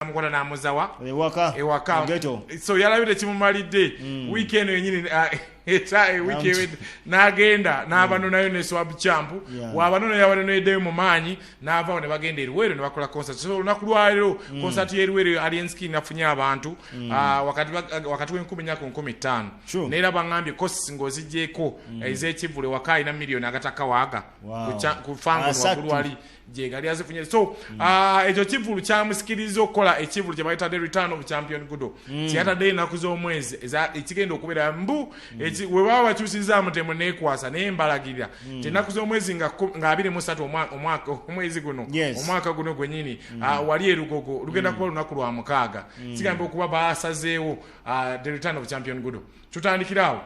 mukona namuzawa ewaka so yalabire kimumalidde weekend yenyini weekend n'agenda n'abano nayo ne swab champ wabano nayo abano edeyo mu maanyi n'ava ne bagenda eruwero ne bakola concert so olunaku lwaliro concert y'eruwero Alien Skin afunye abantu wakati w'10,000 neera bangambye costs ng'oziggyeko ez'Ekivuulu ewaka alina miliyoni agatakawaaga ku fango lwali jegali azifunye so ekyo Kivuulu kyamusikiriza okukola Ekivuulu kye bayita the return of champion Gudo kyatadde ennaku z'omwezi ekigenda okubeera mbu we baba bakyusizaamu temu neekwasa naye mbalagirira ennaku z'omwezi nga 23 omwezi guno omwaka guno gwennyini wali erugogo lugenda kuba olunaku lwa 6 kigamba okuba basazeewo the return of champion Gudo tutandikiraawo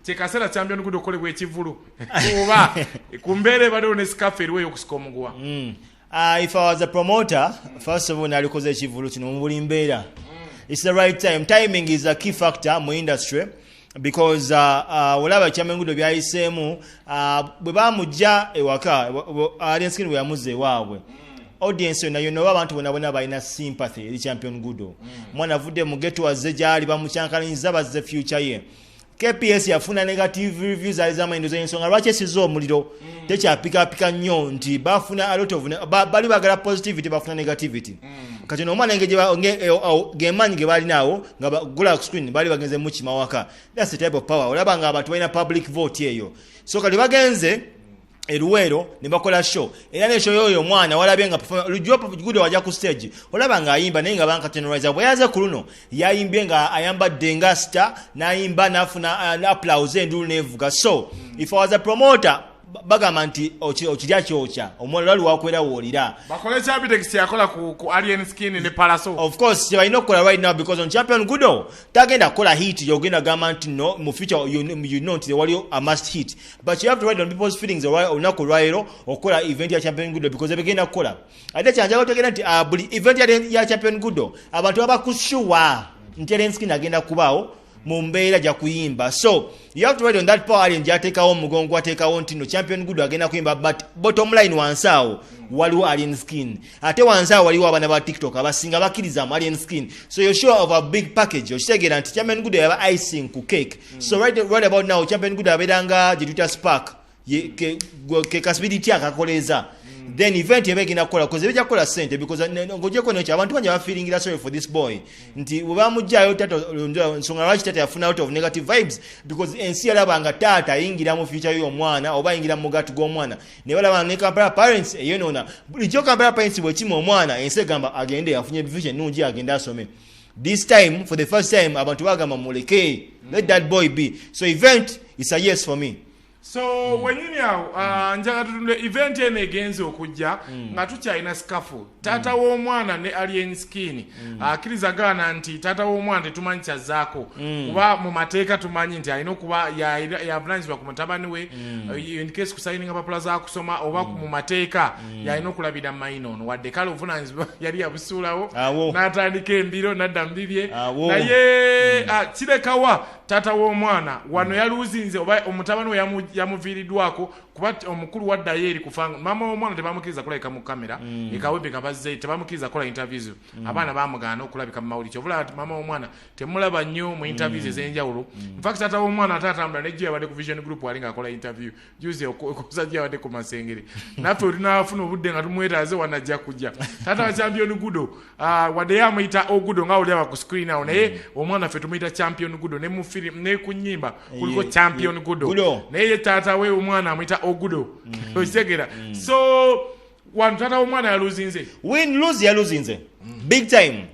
Tekasera champion Gudo kolebwa Ekivuulu oba kumbeere bado ne scafe eriwe yokusika omuguwa. If I was a promoter, first of all nalikoze Ekivuulu kino mu buli mbeera. It's the right time. Timing is a key factor mu industry because olaba champion Gudo byayiseemu bwe bamujja ewaka Alien Skin bwe yamuze waabwe. Audience nayo no abantu bonabona balina sympathy eri champion Gudo. Mwana avudde mu ghetto wazze gyali bamukyankalinza bazze future ye. KPS yafuna negative reviews alizama indozo Ensonga lwaki esizo omuliro tekyapika nnyo nti bafuna a lot of bali bagala positivity bafuna negativity kati no mwana ngeje gemanyi ge bali nawo nga gula screen bali bagenze mu kimawaka. That's the type of power olaba nga abantu balina public vote eyo so kali bagenze eruwero ne bakola show era ne show yoyo mwana walabye nga lujjo Gudo wajja ku stage olaba nga ayimba naye nga banka tenorizer bwe yaze ku luno yayimbye nga ayambadde nga star nayimba nafuna applause endulu nevuga. So if I was a promoter bagamba nti okirya kyokya omulala lwakwera woolira bakole kyabitex yakola ku Alien Skin ne Paraso. Of course you know right now because on champion Gudo tagenda kola hit yogenda gamba nti no mu future you know nti wali a must hit but you have to ride on people's feelings olunaku lwairo okola event ya champion Gudo because ebigenda kola ate kyanjago tegenda nti buli event ya champion Gudo abantu abakushuwa nti Alien Skin agenda kubaawo mumbeera ja kuyimba. So you have to ride on that power and jatekawo mugongo atekawo ntino champion Gudo agenda kuyimba but bottom line wansaawo waliwo Alien Skin ate wansaawo waliwo abana ba TikTok abasinga bakiriza mu Alien Skin so you're sure of a big package okitegera nti champion Gudo yaba icing ku cake. So right about now champion Gudo abeeranga gye spark ke kasbidity akakoleza then event yebegina kola because ebija kola sente because ngojeko n'ekyo abantu banja feeling sorry for this boy nti bamujjayo tato Ensonga lwaki tata yafuna out of negative vibes because ensi yalabanga tata yingira mu future y'omwana oba yingira mu gatu g'omwana ne balaba ne compare parents eyo nona bulijjo compare parents bwe kimu omwana ensi gamba agende yafunye vision nungi agenda asome. This time for the first time abantu bagamba muleke let that boy be. So event is a yes for me. So wenyini awo njaga tutunde event ene egenze okujja nga tukyalina scafu tata w'omwana ne Alien Skin akirizagana nti tata w'omwana tetumanyi kyazaako kuba mu mateeka tumanyi nti alina okuba yavunanyizibwa ku mutabani we in case kusayininga papula za kusoma oba mu mateeka yalina okulabira mayino ono wadde kale obuvunanyizibwa yali yabusuulawo n'atandika embiro n'adda mu bibye naye kirekawa tata w'omwana wano yaluzinze oba omutabani we yamuviiriddwako kuba omukulu waddayo eri kufanga mama w'omwana tebamukiriza kulabika mu kamera ekawembe nga bazze tebamukiriza kola interviews abaana bamugaana okulabika mu mawulire kyovula mama w'omwana temulaba nnyo mu interviews ez'enjawulo in fact tata w'omwana atatambula nejjo yabadde ku Vision Group wali ng'akola interview juzi okusajja yabadde ku Masengere naffe olinaafuna obudde nga tumwetaaze wanajja kujja tata wa champion Gudo wadde yamuyita Ogudo nga olaba ku screen awo naye omwana ffe tumuyita champion Gudo ne mu film ne ku nnyimba kuliko champion Gudo naye tata we omwana amuyita Ogudo okitegera so one tata w'omwana yaluzinze yaluzinze big time.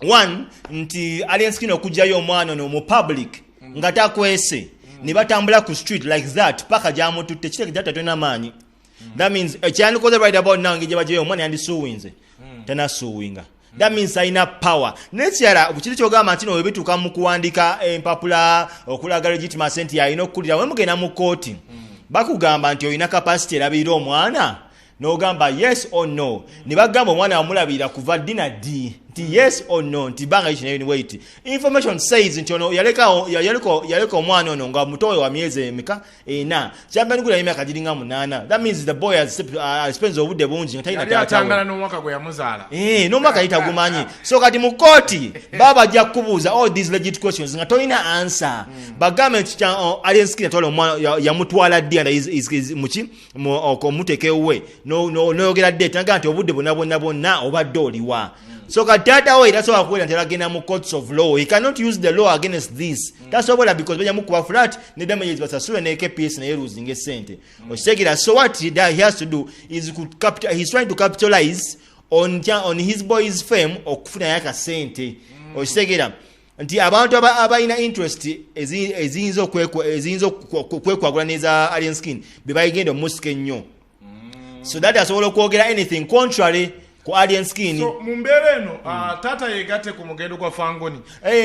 One nti Alien Skin okujjayo omwana no mu public nga takwese ne batambula ku street like that paka jamututte kitegeta tatona maanyi. That means ekyandikoze right about now ngije bajeyo omwana yandisuwinze tanasuwinga. That means aina power. Nekyala bukiri kyogamba nti no webituka mu kuwandika empapula okulaga legitimacy nti alina okukulira we mugenda mu kooti bakugamba nti olina capacity erabirira omwana n'ogamba yes or no ne bagamba omwana wamulabirira kuva dina D yes or no nti banga ichi wait information says nti ono yaleka omwana ono nga mutowe wa miezi emeka na champion Gudo yimeka jiringa munana. That means the boy has spends obudde bungi ntaina tatangana no mwaka gwe yamuzala no mwaka itagumanyi so kati mu koti baba ajja kubuuza all these legit questions nga tolina answer bagame alien skin atole omwana yamutwala ddi and is muchi omutekewe no yogera date nanga nti obudde bonna obadde oliwa. So Katata way that's why I'm going to courts of law. He cannot use the law against this. That's why because when you move flat, the damage is so and KPS na losing a cent. So what he has to do is he's trying to capitalize on his boy's fame or kufuna yaka sente. Oshegera nti abantu abayina interest ezinzo kwekwagulaniza alien skin bebayigenda omusike nnyo. So that has all kwogera anything contrary alien skin. So mumbeleno tata yegate ku mugendo kwa fangoni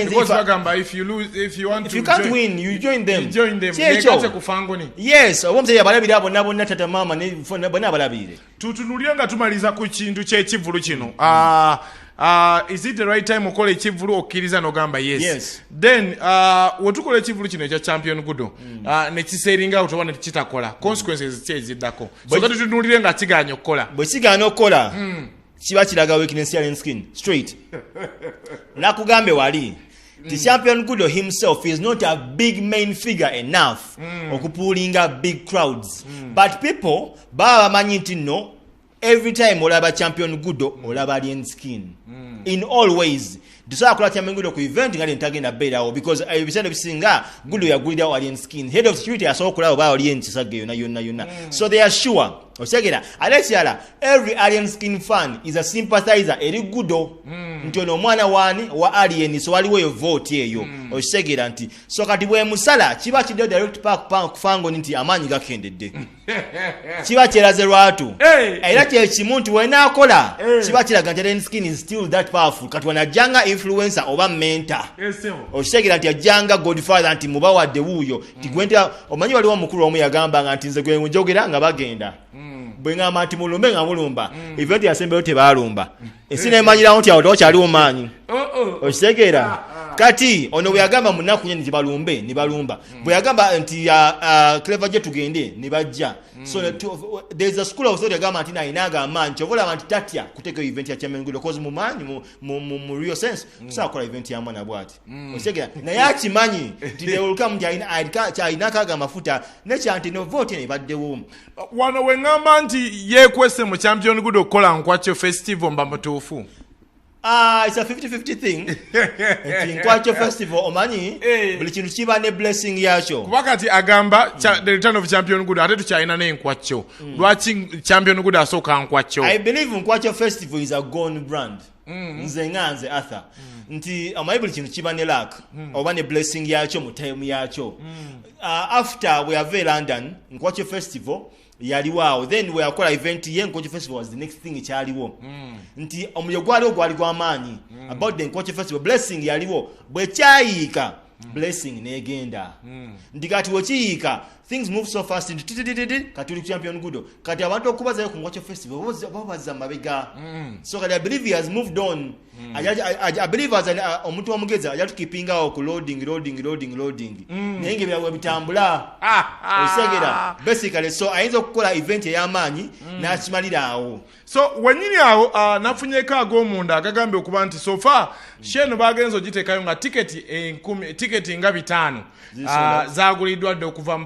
because bagamba if you can't win you join them yegate ku fangoni. Yes obomse yabalabira abo nabo tata mama ne bona abalabire tutunulie nga tumaliza ku kintu ky'Ekivulu kino is it the right time okola Ekivulu okkiriza nogamba yes then wetukola Ekivulu kino ekya champion Gudo ne kiseringa utobona kitakola consequences kyeziddako so kati tutunulire nga kiganya okukola bwe kiganya okukola kiba kiraga weakness ya alien skin straight nakugambe wali the champion Gudo himself is not a big main figure enough okupulinga big crowds but people baba manyi nti no every time olaba champion Gudo olaba alien skin in all ways Dusa kula champion Gudo ku event ngali ntagenda berawo because ebisendo bisinga Gudo yagulira alien skin head of security asokola oba alien chisage yona so they are sure osegera alesiala every alien skin fan is a sympathizer eri Gudo ntono mwana wani wa alien so waliwo yo vote eyo osegera nti so kati bwe musala kiba kidde direct park fango nti amanyi gakendedde kiba kyeraze lwatu era kye kimuntu wena akola kiba kiraga nti alien skin is still that powerful kati wanajanga influencer oba mentor osegera nti ajanga godfather nti mubawadde wuyo tigwenda omanyi waliwo mukuru omu yagamba nga nti nze gwe njogera nga bagenda bwenga mati mulumbe nga mulumba event yasembeyo tebalumba esine emanyirawo nti awo tokyali omanyi osegera kati ono bwe yagamba munaku nye nti balumbe ne balumba bwe yagamba nti clever je tugende ne bajja so there is a school of thought yagamba nti nainaga amanyi kyovola abantu tatya kuteeka event ya champion Gudo because mumanyi mu real sense tusakola event ya mwana bwati osegera naye akimanyi nti they will come ayinakaga mafuta nekyanti no vote ne baddewo wano wengamba nti yekwese mu champion Gudo kola nkwacho festival mba mutuufu. It's a 50-50 thing. Nkwacho festival omanyi buli kintu kiba ne blessing yacho. Kubakati agamba the return of champion Gudo ate tukyalina ne nkwacho. Lwaki champion Gudo asoka nkwacho? I believe nkwacho festival is a gone brand. Nze nganze Arthur. Nti amayi buli kintu kiba ne luck oba ne blessing yacho mu time yacho. After we have London nkwacho festival yaliwao then we akola event ye Nkwacho festival was the next thing kyaliwo nti omulyo gwaliwo gwali gw'amaanyi about the Nkwacho festival blessing yaliwo bwe kyayika blessing negenda ndi kati wekiyika things move so fast kati uli champion Gudo kati abantu okubaza ku Nkwacho festival babaza mabega so kati I believe he has moved on I believe as omuntu omugeza ajja tukipinga oku loading nenge byawe bitambula osegera basically so ayinza okukola event y'amaanyi n'akimalira awo so wenyini awo nafunyeko ag'omunda agagambe okuba nti so far sheno bagenzo giteekayo nga tiketi nga 5 zaguliddwa dde okuva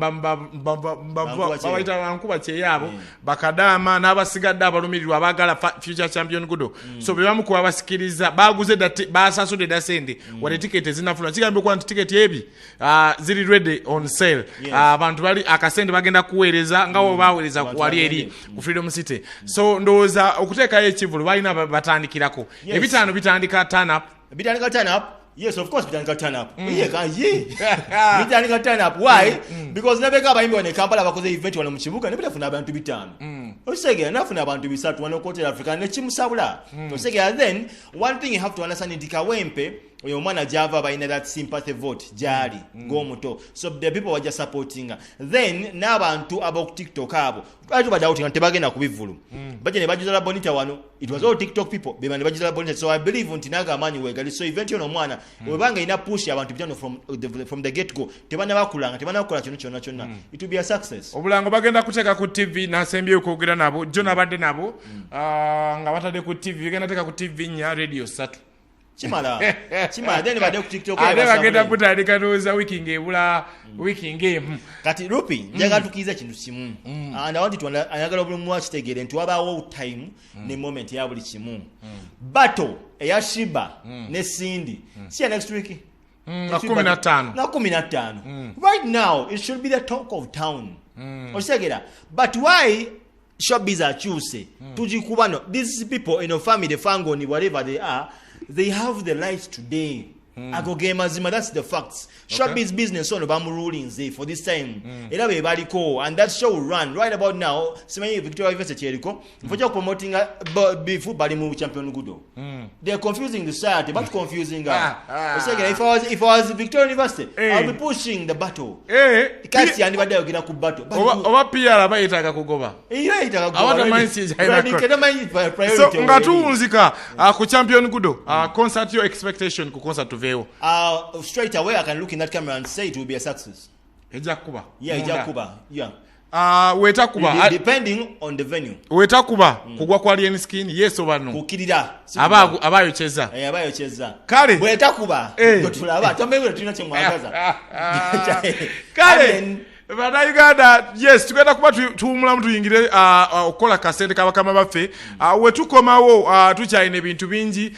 babayita bankuba kyeyaabo bakadaama n'abasigadde abalumirirwa abagala future champion Gudo so bebamu kuba basikiriza baguze basasudde dasende wale tiketi zinafuna kigambe kwa nti tiketi ebi ziri ready on sale abantu bali akasende bagenda kuweereza ngawo baweereza wali eri ku Freedom City so ndowooza okuteekayo Ekivulu balina batandikirako ebitaano bitandika turn up yes of course bitandika turn up bitandika turn up why because nabeka abayimbi wane Kampala bakoze event wano mu kibuga ne bitafuna abantu 5 osegera nafuna abantu 3 wano Kotel Africa ne kimusabula osegera then one thing you have to understand in Kawempe oyo omwana java balina that sympathy vote jali ng'omuto, so the people were just supporting her. Then n'abantu abo ku TikTok abo twali badawutinga tebagenda ku bivulu baje ne bajuza Bonita wano, it was all TikTok people beba ne bajuza Bonita, so I believe nti naga amanyi wegali, so event yono omwana webanga ina push abantu bijano from the get go tebana bakulanga tebana bakola kino kyonna it will be a success. Obulango bagenda kuteeka ku TV nasembye okwogera nabo John abadde nabo nga batadde ku TV bagenda teeka ku TV nya radio 3 Chimala then bade ku TikTok ade bagenda kutandika noza wiki ngebula wiki ngemu kati Rupi njaga tukiza kintu kimu and I want to ayagala buli mu kitegere nti wabawo time ne moment ya buli kimu battle eya Shiba ne Cindy see next week na 15 right now it should be the talk of town osegera but why showbiz are choose tujikubano these people in a family fangoni whatever they are, they have the right today. Ago gamers, that's the facts. Showbiz business on Obama rulings for this time. And that show will run right about now. Semeni Victoria University Eriko. For promoting football move champion Gudo. They are confusing the society, but confusing if I was Victoria University, I'll be pushing the battle. Can't see anybody get a battle. Over PR abayitaga kugoba. Awata mindset haina. So ngatu muzika ku champion Gudo. Concert your expectation ku concert to straight away I can look in that camera and say it will be a success. Ejakuba. Yeah, Ejakuba. Yeah. Wetakuba depending on the venue. Wetakuba kugwa kwa alien skin yes oba no. Kukirira. Abayo cheza. Abayo cheza. Kale. Wetakuba. Gotulaba. Tombe tulina kyemwagaza. Kale. Bana Uganda yes tugenda kuba tuumula mtu yingire okola kasente kabakama baffe wetukomawo tukyalina ebintu bingi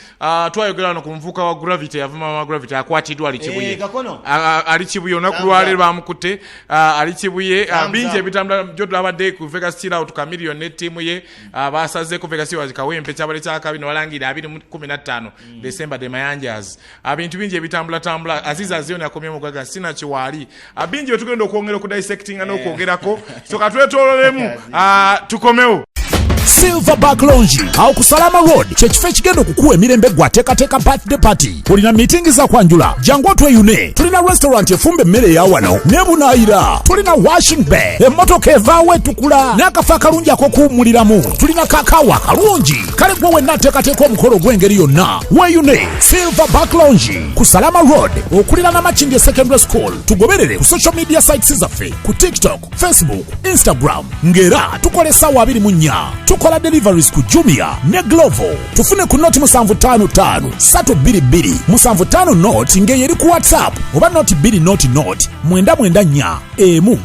twayogera no kumvuka wa gravity yavuma wa gravity akwatidwa ali kibuye onakulwale bamukutte ali kibuye bingi ebitambula jodula abadde ku Vegas Chill Out Chameleon ne team ye basaze ku Vegas Chill Kawempe kyabale kyakabi no walangira 2015 December de Mayanjas abintu bingi ebitambula tambula Aziza Zion yakomye mugaga sina kiwali bingi betugenda okwongera dissecting and okwogerako so katwetololemu tukomeo Silverback Lounge au kusalama road chekifo ekigenda okukuwa emirembe gwateekateeka birthday party tulina meeting za kwanjula jangu tweyune tulina restaurant efumba emmere ya wano ne bunaayira tulina washing bay emmotoka evaawo etukula n'akafo akalungi ak'okuwummuliramu tulina kakaawa kalungi kale gwe wenna ateekateeka omukolo gw'engeri yonna weyune Silverback Lounge ku Salama Road okulira na Makindye Secondary School tugoberere ku social media sites zaffe ku TikTok, Facebook, Instagram ngera tukola essaawa 24 tukola deliveries ku Jumia ne Glovo tufune ku noti 755 322 755 note ngeye eri ku WhatsApp oba noti 2 noti 994 emu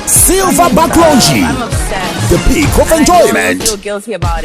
Silverback Lounge, the peak of enjoyment.